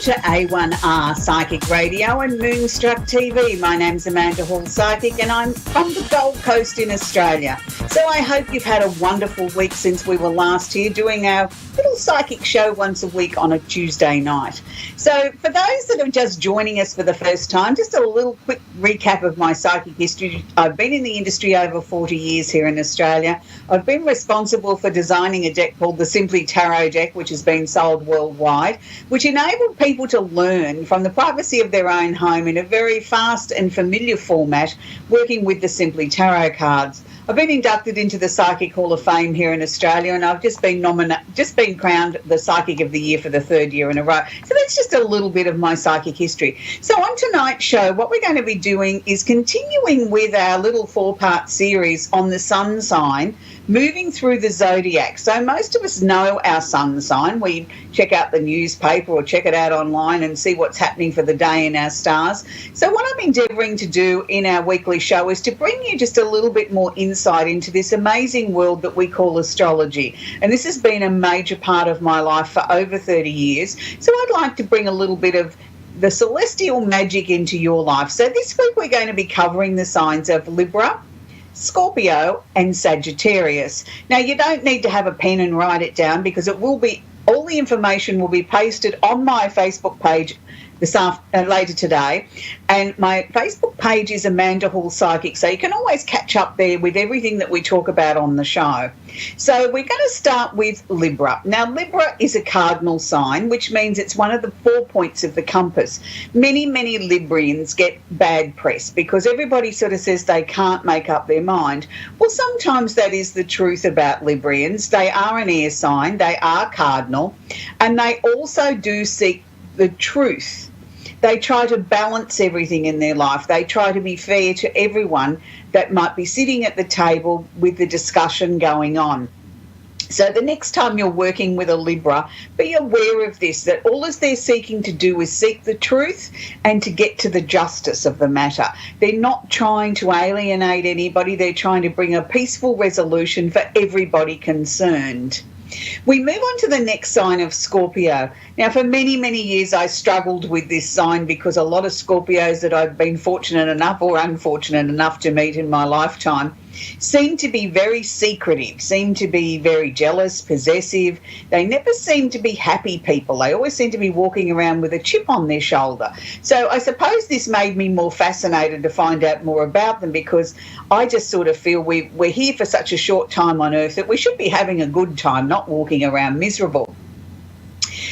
to A1R Psychic Radio and Moonstruck TV. My name's Amanda Hall Psychic and I'm from the Gold Coast in Australia. So I hope you've had a wonderful week since we were last here doing our little psychic show once a week on a Tuesday night. So for those that are just joining us for the first time, just a little quick recap of my psychic history. I've been in the industry over 40 years here in Australia. I've been responsible for designing a deck called the Simply Tarot deck, which has been sold worldwide, which enabled people to learn from the privacy of their own home in a very fast and familiar format, working with the Simply Tarot cards. I've been inducted into the Psychic Hall of Fame here in Australia, and I've just been crowned the Psychic of the Year for the third year in a row. So that's just a little bit of my psychic history. So on tonight's show, what we're going to be doing is continuing with our little four-part series on the sun sign, moving through the zodiac. So most of us know our sun sign. We check out the newspaper or check it out online and see what's happening for the day in our stars. So what I'm endeavouring to do in our weekly show is to bring you just a little bit more insight into this amazing world that we call astrology. And this has been a major part of my life for over 30 years. So I'd like to bring a little bit of the celestial magic into your life. So this week we're going to be covering the signs of Libra, Scorpio and Sagittarius. Now, you don't need to have a pen and write it down because all the information will be pasted on my Facebook page later today. And my Facebook page is Amanda Hall Psychic, so you can always catch up there with everything that we talk about on the show. So we're going to start with Libra. Now, Libra is a cardinal sign, which means it's one of the 4 points of the compass. Many, many Librians get bad press because everybody sort of says they can't make up their mind. Well, sometimes that is the truth about Librians. They are an air sign, they are cardinal, and they also do seek the truth. They try to balance everything in their life. They try to be fair to everyone that might be sitting at the table with the discussion going on. So the next time you're working with a Libra, be aware of this, that all they're seeking to do is seek the truth and to get to the justice of the matter. They're not trying to alienate anybody. They're trying to bring a peaceful resolution for everybody concerned. We move on to the next sign of Scorpio. Now, for many, many years, I struggled with this sign because a lot of Scorpios that I've been fortunate enough or unfortunate enough to meet in my lifetime seem to be very secretive, seem to be very jealous, possessive. They never seem to be happy people. They always seem to be walking around with a chip on their shoulder. So I suppose this made me more fascinated to find out more about them because I just sort of feel we're here for such a short time on Earth that we should be having a good time, not walking around miserable.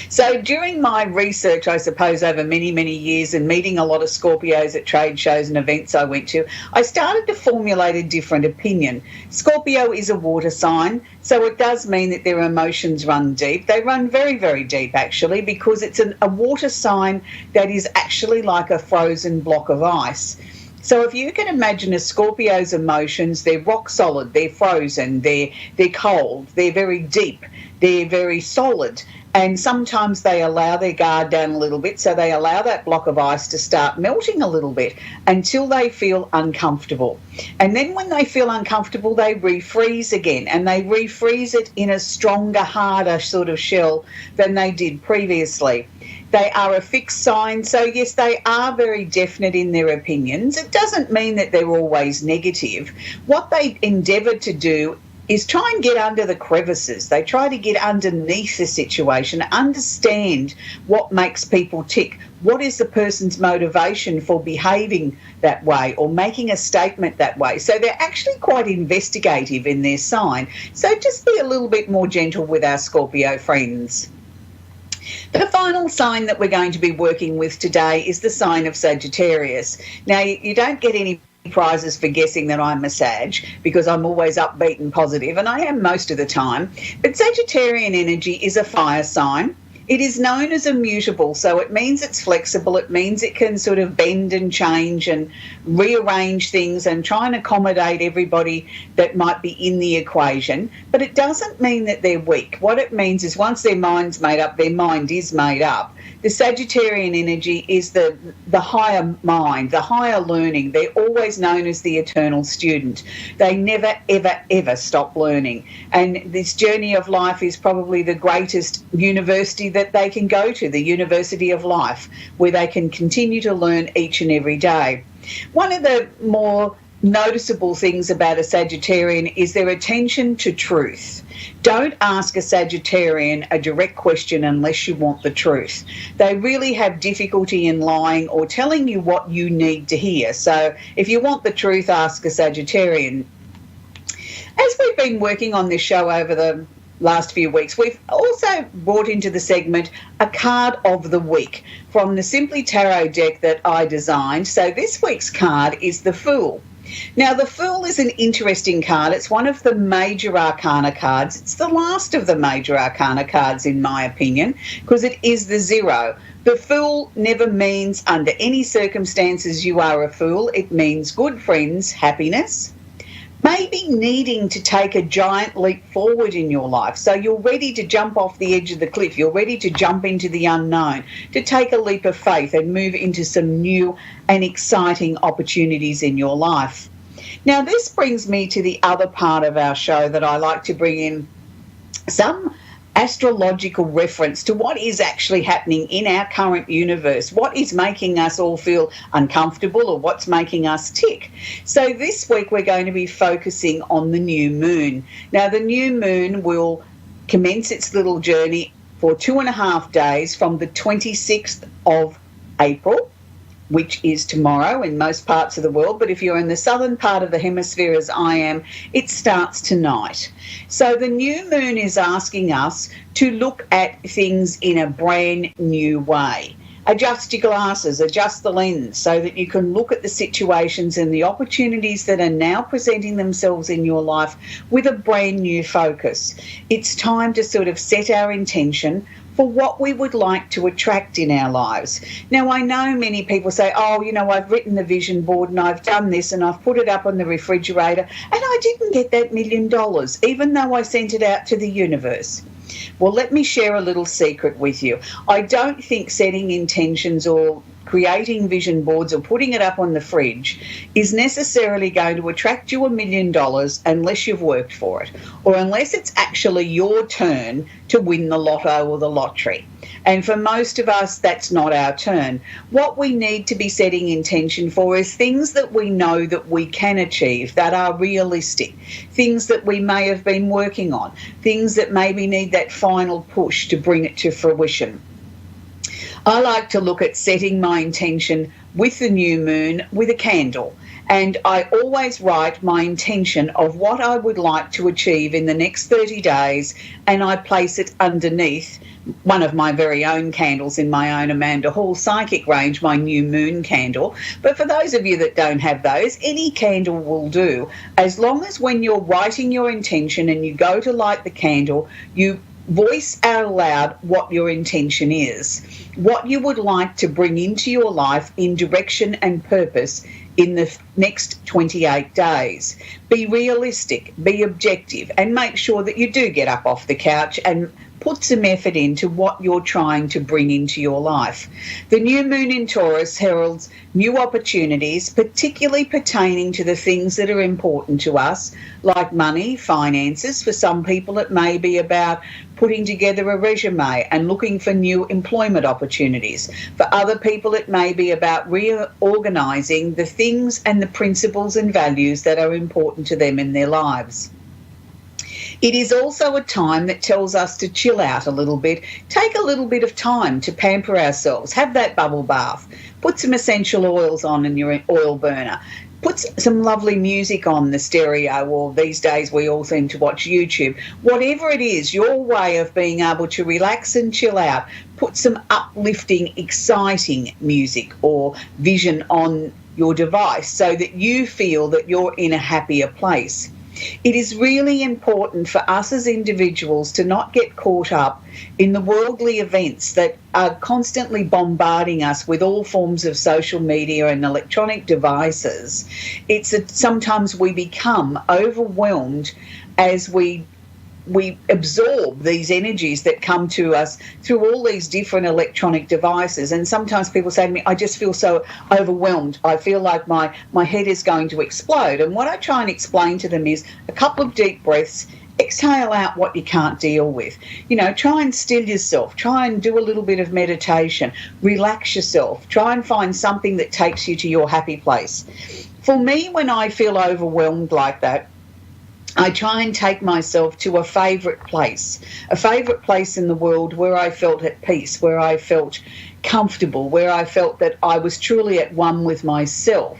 So during my research, I suppose, over many, many years and meeting a lot of Scorpios at trade shows and events I went to, I started to formulate a different opinion. Scorpio is a water sign, so it does mean that their emotions run deep. They run very, very deep, actually, because it's a water sign that is actually like a frozen block of ice. So if you can imagine a Scorpio's emotions, they're rock solid, they're frozen, they're cold, they're very deep, they're very solid. And sometimes they allow their guard down a little bit, so they allow that block of ice to start melting a little bit until they feel uncomfortable. And then when they feel uncomfortable, they refreeze again, and they refreeze it in a stronger, harder sort of shell than they did previously. They are a fixed sign, so yes, they are very definite in their opinions. It doesn't mean that they're always negative. What they endeavour to do is try and get under the crevices. They try to get underneath the situation, understand what makes people tick. What is the person's motivation for behaving that way or making a statement that way? So they're actually quite investigative in their sign. So just be a little bit more gentle with our Scorpio friends. The final sign that we're going to be working with today is the sign of Sagittarius. Now, you don't get any prizes for guessing that I'm a Sag because I'm always upbeat and positive, and I am most of the time. But Sagittarian energy is a fire sign. It is known as immutable, so it means it's flexible. It means it can sort of bend and change and rearrange things and try and accommodate everybody that might be in the equation. But it doesn't mean that they're weak. What it means is once their mind's made up, their mind is made up. The Sagittarian energy is the higher mind, the higher learning. They're always known as the eternal student. They never, ever, ever stop learning. And this journey of life is probably the greatest university that they can go to, the University of Life, where they can continue to learn each and every day. One of the more noticeable things about a Sagittarian is their attention to truth. Don't ask a Sagittarian a direct question unless you want the truth. They really have difficulty in lying or telling you what you need to hear. So if you want the truth, ask a Sagittarian. As we've been working on this show over the last few weeks, we've also brought into the segment a card of the week from the Simply Tarot deck that I designed. So this week's card is the Fool. Now, the Fool is an interesting card. It's one of the major arcana cards. It's the last of the major arcana cards, in my opinion, because it is the Zero. The Fool never means under any circumstances you are a fool. It means good friends, happiness, maybe needing to take a giant leap forward in your life. So you're ready to jump off the edge of the cliff. You're ready to jump into the unknown, to take a leap of faith and move into some new and exciting opportunities in your life. Now, this brings me to the other part of our show that I like to bring in some astrological reference to what is actually happening in our current universe, what is making us all feel uncomfortable or what's making us tick. So this week we're going to be focusing on the new moon. Now, the new moon will commence its little journey for 2.5 days from the 26th of April, which is tomorrow in most parts of the world. But if you're in the southern part of the hemisphere, as I am, it starts tonight. So the new moon is asking us to look at things in a brand new way. Adjust your glasses, adjust the lens so that you can look at the situations and the opportunities that are now presenting themselves in your life with a brand new focus. It's time to sort of set our intention for what we would like to attract in our lives. Now, I know many people say, oh, you know, I've written the vision board and I've done this and I've put it up on the refrigerator and I didn't get that $1 million, even though I sent it out to the universe. Well, let me share a little secret with you. I don't think setting intentions or creating vision boards or putting it up on the fridge is necessarily going to attract you $1 million unless you've worked for it, or unless it's actually your turn to win the lotto or the lottery. And for most of us, that's not our turn. What we need to be setting intention for is things that we know that we can achieve, that are realistic, things that we may have been working on, things that maybe need that final push to bring it to fruition. I like to look at setting my intention with the new moon with a candle. And I always write my intention of what I would like to achieve in the next 30 days, and I place it underneath one of my very own candles in my own Amanda Hall Psychic range, my new moon candle. But for those of you that don't have those, any candle will do, as long as when you're writing your intention and you go to light the candle, you voice out loud what your intention is, what you would like to bring into your life in direction and purpose in the next 28 days. Be realistic, be objective, and make sure that you do get up off the couch and put some effort into what you're trying to bring into your life. The new moon in Taurus heralds new opportunities, particularly pertaining to the things that are important to us, like money, finances. For some people, it may be about putting together a resume and looking for new employment opportunities. For other people, it may be about reorganising the things and the principles and values that are important to them in their lives. It is also a time that tells us to chill out a little bit, take a little bit of time to pamper ourselves, have that bubble bath, put some essential oils on in your oil burner, put some lovely music on the stereo, or these days we all seem to watch YouTube. Whatever it is, your way of being able to relax and chill out, put some uplifting, exciting music or vision on your device so that you feel that you're in a happier place. It is really important for us as individuals to not get caught up in the worldly events that are constantly bombarding us with all forms of social media and electronic devices. It's that sometimes we become overwhelmed as we absorb these energies that come to us through all these different electronic devices. And sometimes people say to me, I just feel so overwhelmed. I feel like my head is going to explode. And what I try and explain to them is a couple of deep breaths exhale out what you can't deal with. Try and still yourself. Try and do a little bit of meditation. Relax yourself. Try and find something that takes you to your happy place. For me, when I feel overwhelmed like that, I try and take myself to a favourite place in the world where I felt at peace, where I felt comfortable, where I felt that I was truly at one with myself.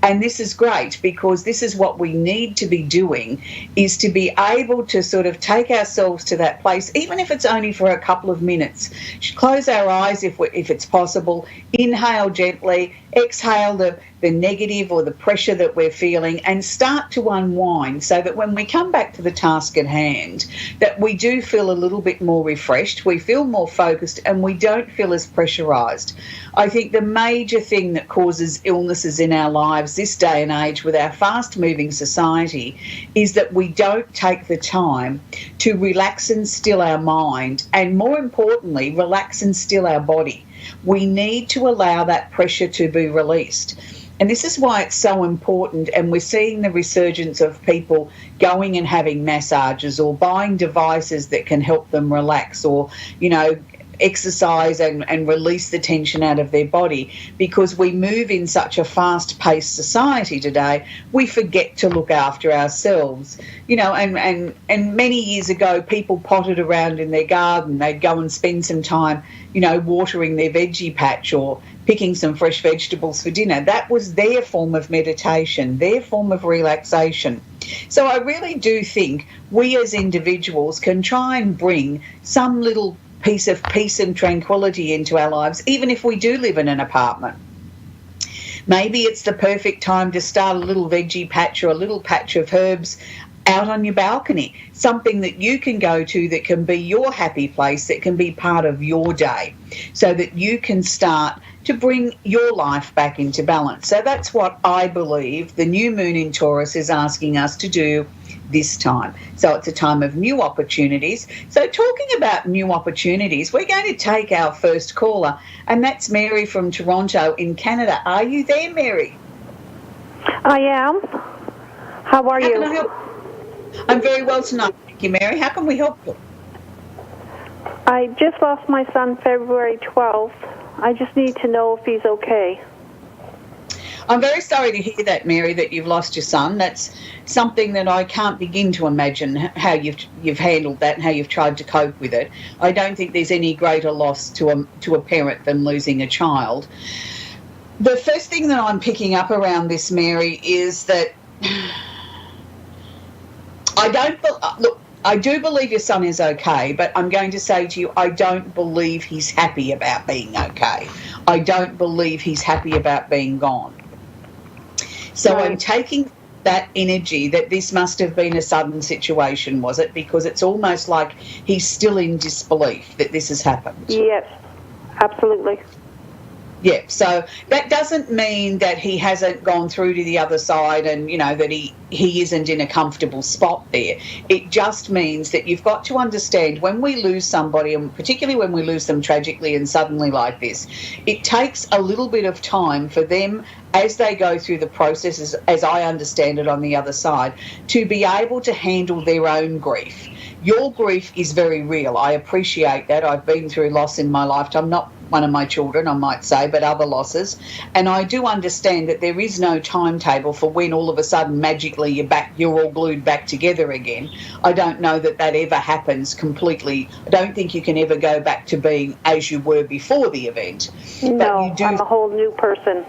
And this is great, because this is what we need to be doing, is to be able to sort of take ourselves to that place, even if it's only for a couple of minutes. Close our eyes if it's possible, inhale gently, exhale the negative or the pressure that we're feeling, and start to unwind, so that when we come back to the task at hand, that we do feel a little bit more refreshed, we feel more focused, and we don't feel as pressurised. I think the major thing that causes illnesses in our lives this day and age with our fast-moving society is that we don't take the time to relax and still our mind, and more importantly, relax and still our body. We need to allow that pressure to be released. And this is why it's so important, and we're seeing the resurgence of people going and having massages or buying devices that can help them relax, or, exercise and release the tension out of their body. Because we move in such a fast-paced society today, we forget to look after ourselves. And many years ago, people potted around in their garden. They'd go and spend some time, watering their veggie patch or picking some fresh vegetables for dinner. That was their form of meditation, their form of relaxation. So I really do think we as individuals can try and bring some little piece of peace and tranquility into our lives, even if we do live in an apartment. Maybe it's the perfect time to start a little veggie patch or a little patch of herbs out on your balcony, something that you can go to that can be your happy place, that can be part of your day, so that you can start to bring your life back into balance. So that's what I believe the new moon in Taurus is asking us to do this time. So it's a time of new opportunities. So talking about new opportunities, we're going to take our first caller, and that's Mary from Toronto in Canada. Are you there, Mary? I am. How are you? Can I help? I'm very well tonight, thank you, Mary. How can we help you? I just lost my son February 12th. I just need to know if he's okay. I'm very sorry to hear that, Mary, that you've lost your son. That's something that I can't begin to imagine how you've handled that and how you've tried to cope with it. I don't think there's any greater loss to a parent than losing a child. The first thing that I'm picking up around this, Mary, is that I do believe your son is okay, but I'm going to say to you, I don't believe he's happy about being okay. I don't believe he's happy about being gone. So right. I'm taking that energy that this must have been a sudden situation, was it? Because it's almost like he's still in disbelief that this has happened. Yes, absolutely. Yeah, so that doesn't mean that he hasn't gone through to the other side and, that he isn't in a comfortable spot there. It just means that you've got to understand when we lose somebody, and particularly when we lose them tragically and suddenly like this, it takes a little bit of time for them, as they go through the processes, as I understand it on the other side, to be able to handle their own grief. Your grief is very real. I appreciate that. I've been through loss in my lifetime, not one of my children, I might say, but other losses. And I do understand that there is no timetable for when all of a sudden magically you're all glued back together again. I don't know that ever happens completely. I don't think you can ever go back to being as you were before the event. No, but I'm a whole new person.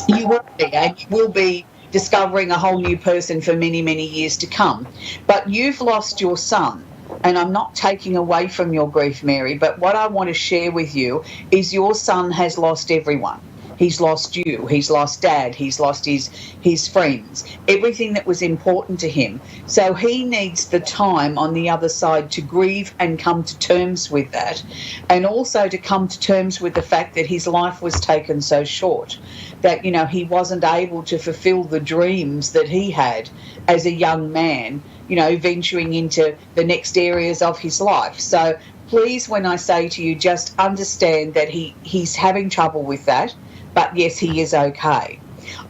You will be, and you will be discovering a whole new person for many, many years to come. But you've lost your son. And I'm not taking away from your grief, Mary, but what I want to share with you is your son has lost everyone. He's lost you, he's lost Dad, he's lost his friends, everything that was important to him. So he needs the time on the other side to grieve and come to terms with that, and also to come to terms with the fact that his life was taken so short, that, he wasn't able to fulfill the dreams that he had as a young man, venturing into the next areas of his life. So please, when I say to you, just understand that he's having trouble with that, but yes, he is okay.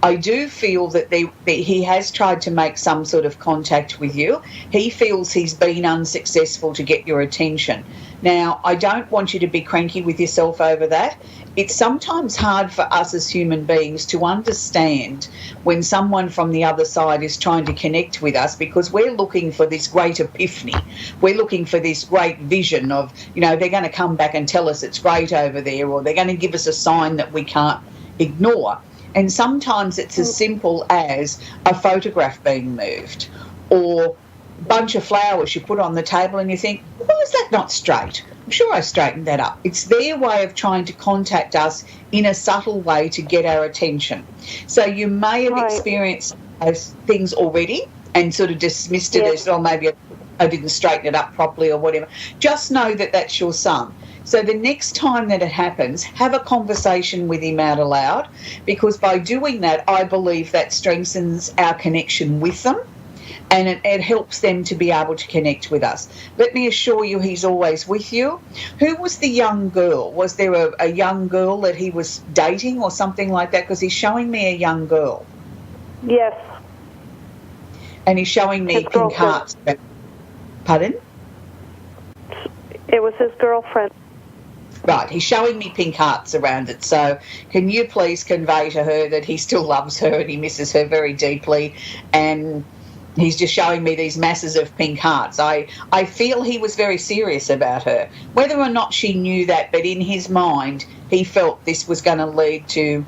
I do feel that he has tried to make some sort of contact with you. He feels he's been unsuccessful to get your attention. Now, I don't want you to be cranky with yourself over that. It's sometimes hard for us as human beings to understand when someone from the other side is trying to connect with us, because we're looking for this great epiphany. We're looking for this great vision of, they're going to come back and tell us it's great over there, or they're going to give us a sign that we can't ignore. And sometimes it's as simple as a photograph being moved, or a bunch of flowers you put on the table and you think, why is that not straight? I'm sure I straightened that up. It's their way of trying to contact us in a subtle way to get our attention. So you may have experienced those things already and sort of dismissed it as, oh, maybe I didn't straighten it up properly or whatever. Just know that that's your son. So the next time that it happens, have a conversation with him out aloud, because by doing that, I believe that strengthens our connection with them, and it helps them to be able to connect with us. Let me assure you he's always with you. Who was the young girl? Was there a young girl that he was dating or something like that? Because he's showing me a young girl. Yes. And he's showing me pink hearts. Pardon? It was his girlfriend. Right, he's showing me pink hearts around it. So can you please convey to her that he still loves her and he misses her very deeply, and he's just showing me these masses of pink hearts. I feel he was very serious about her. Whether or not she knew that, but in his mind, he felt this was going to lead to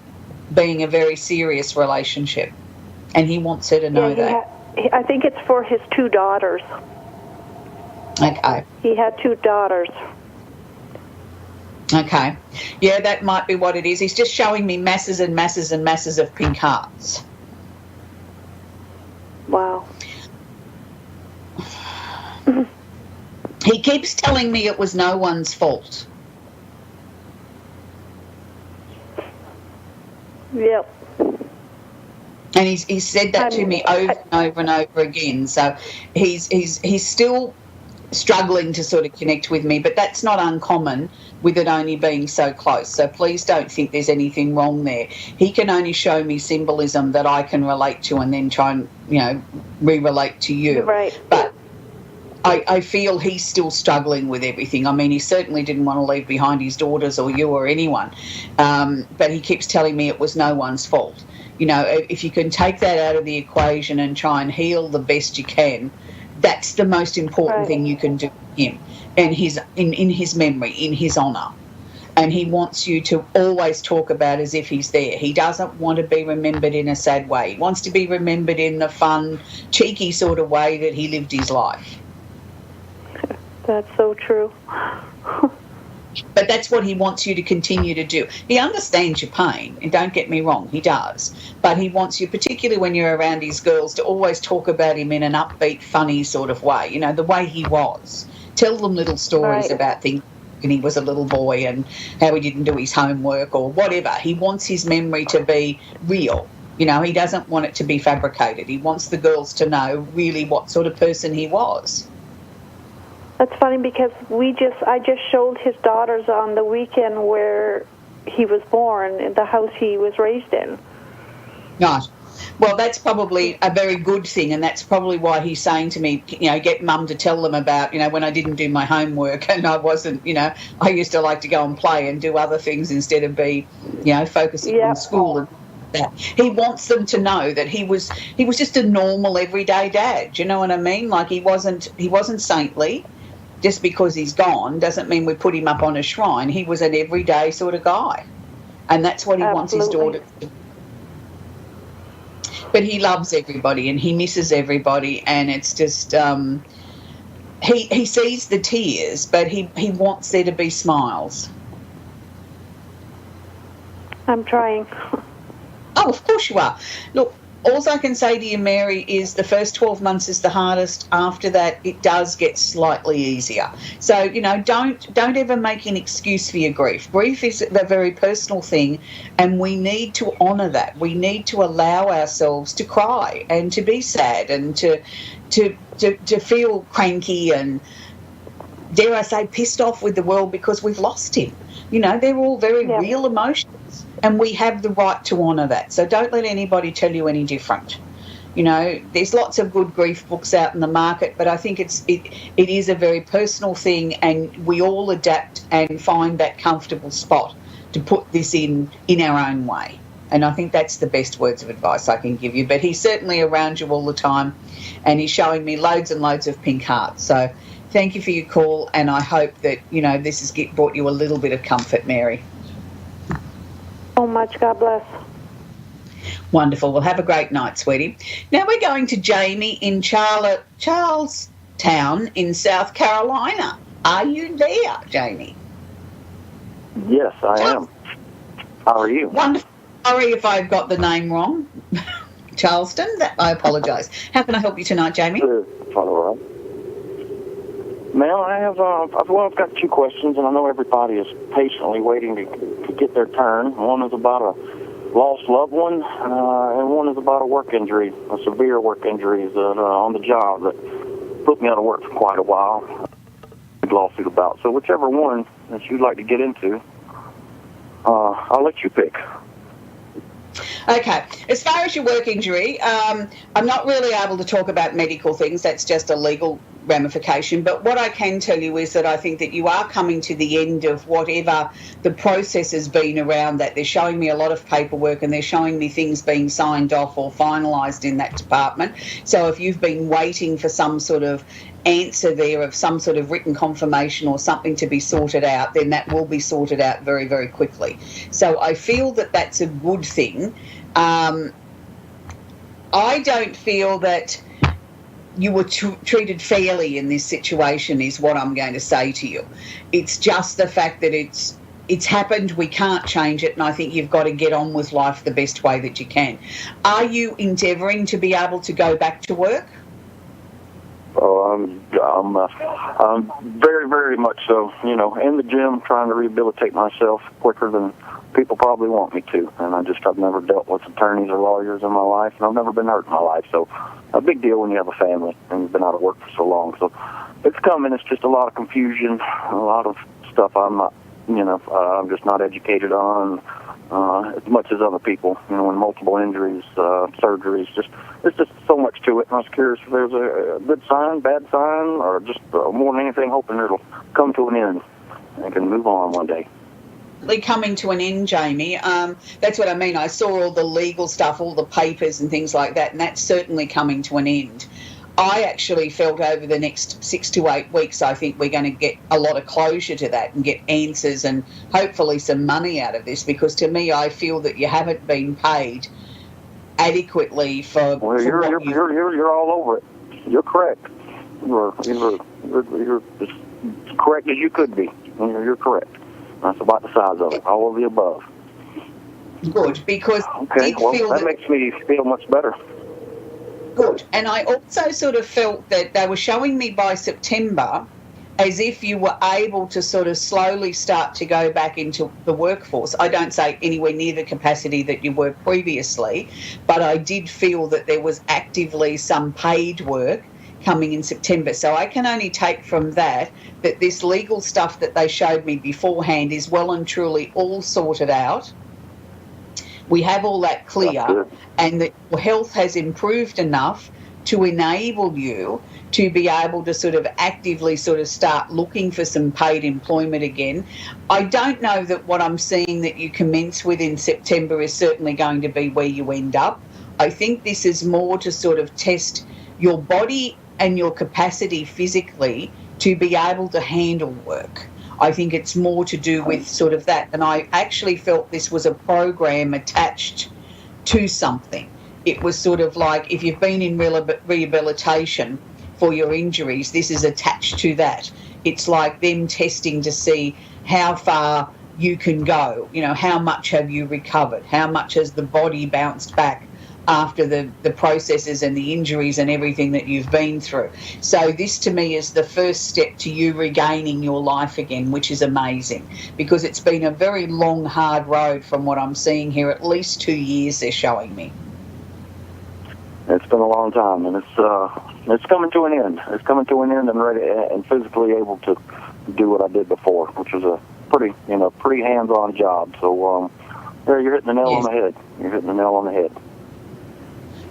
being a very serious relationship. And he wants her to know that. I think it's for his 2 daughters. Okay. He had 2 daughters. Okay. Yeah, that might be what it is. He's just showing me masses and masses and masses of pink hearts. Wow. He keeps telling me it was no one's fault. Yep. And he's said that to me over and over and over again. So he's still struggling to sort of connect with me, but that's not uncommon with it only being so close. So please don't think there's anything wrong there. He can only show me symbolism that I can relate to and then try and, re-relate to you. Right. But I feel he's still struggling with everything. I mean, he certainly didn't want to leave behind his daughters or you or anyone, but he keeps telling me it was no one's fault. If you can take that out of the equation and try and heal the best you can, that's the most important thing you can do for him and in his memory, in his honour. And he wants you to always talk about as if he's there. He doesn't want to be remembered in a sad way. He wants to be remembered in the fun, cheeky sort of way that he lived his life. That's so true. But that's what he wants you to continue to do. He understands your pain, and don't get me wrong, he does. But he wants you, particularly when you're around his girls, to always talk about him in an upbeat, funny sort of way, the way he was. Tell them little stories about things when he was a little boy and how he didn't do his homework or whatever. He wants his memory to be real. He doesn't want it to be fabricated. He wants the girls to know really what sort of person he was. That's funny because I just showed his daughters on the weekend where he was born in the house he was raised in. Right. Well, that's probably a very good thing, and that's probably why he's saying to me, get mum to tell them about, when I didn't do my homework and I wasn't, I used to like to go and play and do other things instead of be, focusing on school and that. He wants them to know that he was just a normal everyday dad. You know what I mean? Like he wasn't saintly. Just because he's gone doesn't mean we put him up on a shrine. He was an everyday sort of guy. And that's what he wants his daughter to do. But he loves everybody and he misses everybody, and it's just he sees the tears, but he wants there to be smiles. I'm trying. Oh, of course you are. Look, all I can say to you, Mary, is the first 12 months is the hardest. After that, it does get slightly easier. So, don't ever make an excuse for your grief. Grief is a very personal thing, and we need to honour that. We need to allow ourselves to cry and to be sad and to feel cranky and dare I say, pissed off with the world because we've lost him. You know, they're all very real emotions, and we have the right to honour that. So don't let anybody tell you any different. You know, there's lots of good grief books out in the market, but I think it is a very personal thing, and we all adapt and find that comfortable spot to put this in our own way. And I think that's the best words of advice I can give you. But he's certainly around you all the time, and he's showing me loads and loads of pink hearts. So thank you for your call, and I hope that, you know, this has brought you a little bit of comfort, Mary. So much. God bless. Wonderful. Well, have a great night, sweetie. Now we're going to Jamie in Charlestown in South Carolina. Are you there, Jamie? Yes, I am. How are you? Wonderful. Sorry if I've got the name wrong. Charleston, I apologise. How can I help you tonight, Jamie? All right. Ma'am, I've got two questions, and I know everybody is patiently waiting to get their turn. One is about a lost loved one, and one is about a work injury, a severe work injury on the job that put me out of work for quite a while. Lawsuit about. So whichever one that you'd like to get into, I'll let you pick. Okay. As far as your work injury, I'm not really able to talk about medical things. That's just a legal ramification. But what I can tell you is that I think that you are coming to the end of whatever the process has been around that. They're showing me a lot of paperwork, and they're showing me things being signed off or finalised in that department. So if you've been waiting for some sort of answer there of some sort of written confirmation or something to be sorted out, then that will be sorted out very, very quickly. So I feel that that's a good thing. I don't feel that you were treated fairly in this situation is what I'm going to say to you. It's just the fact that it's happened, we can't change it, and I think you've got to get on with life the best way that you can. Are you endeavouring to be able to go back to work? Oh, I'm very, very much so. You know, in the gym, trying to rehabilitate myself quicker than people probably want me to. And I've never dealt with attorneys or lawyers in my life, and I've never been hurt in my life. So, a big deal when you have a family and you've been out of work for so long. So, it's coming. It's just a lot of confusion, a lot of stuff I'm just not educated on as much as other people. You know, and multiple injuries, surgeries, there's just so much to it. And I was curious if there's a good sign, bad sign, or just more than anything, hoping it'll come to an end and can move on one day. Coming to an end, Jamie. That's what I mean. I saw all the legal stuff, all the papers and things like that, and that's certainly coming to an end. I actually felt over the next 6 to 8 weeks, I think we're going to get a lot of closure to that and get answers and hopefully some money out of this, because to me, I feel that you haven't been paid adequately for. Well, you're all over it. You're correct. You're as correct as you could be. You're correct. That's about the size of it. All of the above. Good, because that makes me feel much better. Good. And I also sort of felt that they were showing me by September as if you were able to sort of slowly start to go back into the workforce. I don't say anywhere near the capacity that you were previously, but I did feel that there was actively some paid work coming in September. So I can only take from that this legal stuff that they showed me beforehand is well and truly all sorted out. We have all that clear, and that your health has improved enough to enable you to be able to sort of actively sort of start looking for some paid employment again. I don't know that what I'm seeing that you commence with in September is certainly going to be where you end up. I think this is more to sort of test your body and your capacity physically to be able to handle work. I think it's more to do with sort of that. And I actually felt this was a program attached to something. It was sort of like if you've been in rehabilitation for your injuries, this is attached to that. It's like them testing to see how far you can go. You know, how much have you recovered? How much has the body bounced back after the processes and the injuries and everything that you've been through. So this to me is the first step to you regaining your life again, which is amazing, because it's been a very long, hard road from what I'm seeing here, at least 2 years they're showing me. It's been a long time, and it's it's coming to an end. It's coming to an end, and ready and physically able to do what I did before, which was a pretty hands-on job. So, yeah, you're hitting the nail on the head. You're hitting the nail on the head.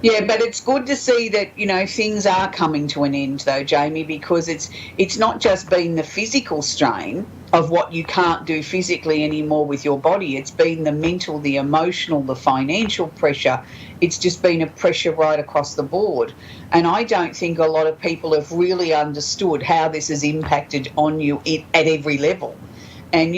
Yeah, but it's good to see that, things are coming to an end, though, Jamie, because it's not just been the physical strain of what you can't do physically anymore with your body. It's been the mental, the emotional, the financial pressure. It's just been a pressure right across the board. And I don't think a lot of people have really understood how this has impacted on you at every level. And,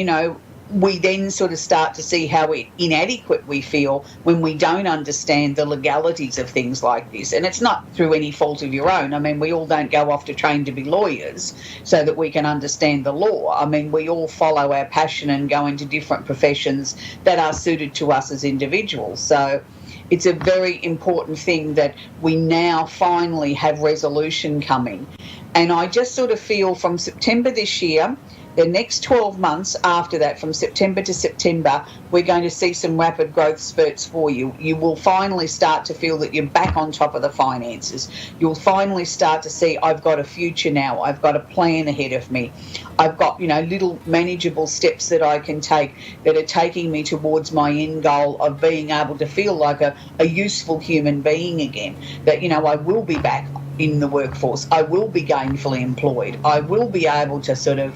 we then sort of start to see how inadequate we feel when we don't understand the legalities of things like this. And it's not through any fault of your own. I mean, we all don't go off to train to be lawyers so that we can understand the law. I mean, we all follow our passion and go into different professions that are suited to us as individuals. So it's a very important thing that we now finally have resolution coming. And I just sort of feel from September this year, the next 12 months after that, from September to September, we're going to see some rapid growth spurts for you. You will finally start to feel that you're back on top of the finances. You'll finally start to see, I've got a future now. I've got a plan ahead of me. I've got, little manageable steps that I can take that are taking me towards my end goal of being able to feel like a useful human being again. That, I will be back in the workforce. I will be gainfully employed. I will be able to sort of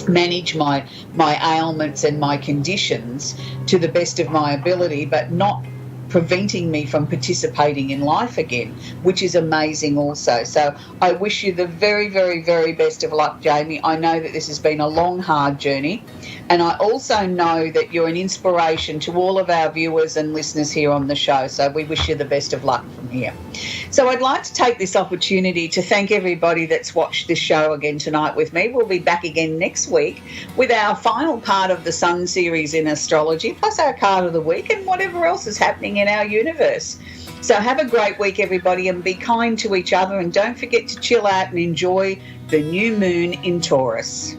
manage my ailments and my conditions to the best of my ability, but not preventing me from participating in life again, which is amazing also. So I wish you the very, very, very best of luck, Jamie. I know that this has been a long, hard journey, and I also know that you're an inspiration to all of our viewers and listeners here on the show. So we wish you the best of luck from here. So I'd like to take this opportunity to thank everybody that's watched this show again tonight with me. We'll be back again next week with our final part of the Sun series in astrology, plus our card of the week and whatever else is happening in our universe. So have a great week, everybody, and be kind to each other, and don't forget to chill out and enjoy the new moon in Taurus.